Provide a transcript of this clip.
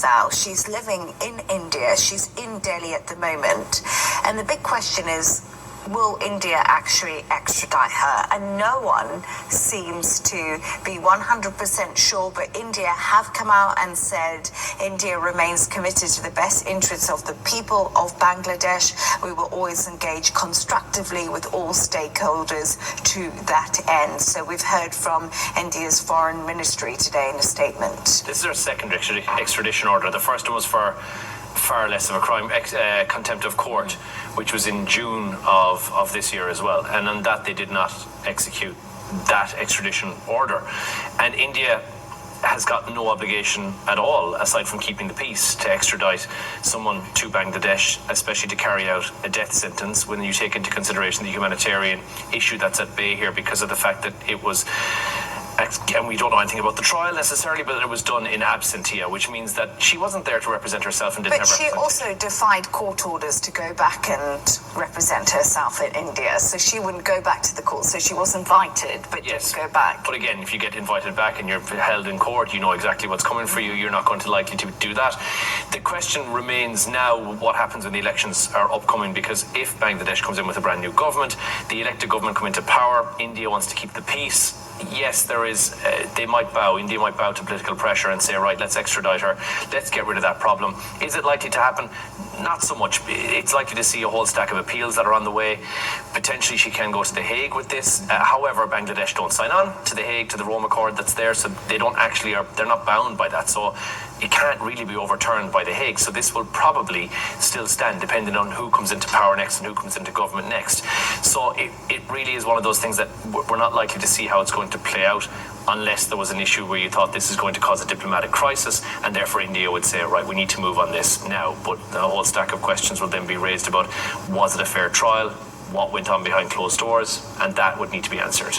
Sal. She's living in India. She's in Delhi at the moment. And the big question is, will India actually extradite her? And no one seems to be 100% sure, but India have come out and said India remains committed to the best interests of the people of Bangladesh. We will always engage constructively with all stakeholders to that end. So we've heard from India's foreign ministry today in a statement. This is our second extradition order. The first one was for far less of a crime, contempt of court, which was in June of this year as well. And on that, they did not execute that extradition order. And India has got no obligation at all, aside from keeping the peace, to extradite someone to Bangladesh, especially to carry out a death sentence, when you take into consideration the humanitarian issue that's at bay here because of the fact that it was, and we don't know anything about the trial necessarily, but it was done in absentia, which means that she wasn't there to represent herself and didn't have But she also defied court orders to go back and represent herself in India, so she wouldn't go back to the court. So she was invited, but yes, didn't go back. But again, if you get invited back and you're held in court, you know exactly what's coming for you. You're not going to likely to do that. The question remains now, what happens when the elections are upcoming? Because if Bangladesh comes in with a brand new government, the elected government come into power, India wants to keep the peace. Yes, there is, India might bow to political pressure and say, right, let's extradite her, let's get rid of that problem. Is it likely to happen? Not so much. It's likely to see a whole stack of appeals that are on the way. Potentially she can go to The Hague with this. However, Bangladesh don't sign on to The Hague, to the Rome Accord that's there, so they don't actually, they're not bound by that. So it can't really be overturned by The Hague. So this will probably still stand, depending on who comes into power next and who comes into government next. So it really is one of those things that we're not likely to see how it's going to play out, unless there was an issue where you thought this is going to cause a diplomatic crisis, and therefore India would say, right, we need to move on this now. But a whole stack of questions will then be raised about, was it a fair trial? What went on behind closed doors? And that would need to be answered.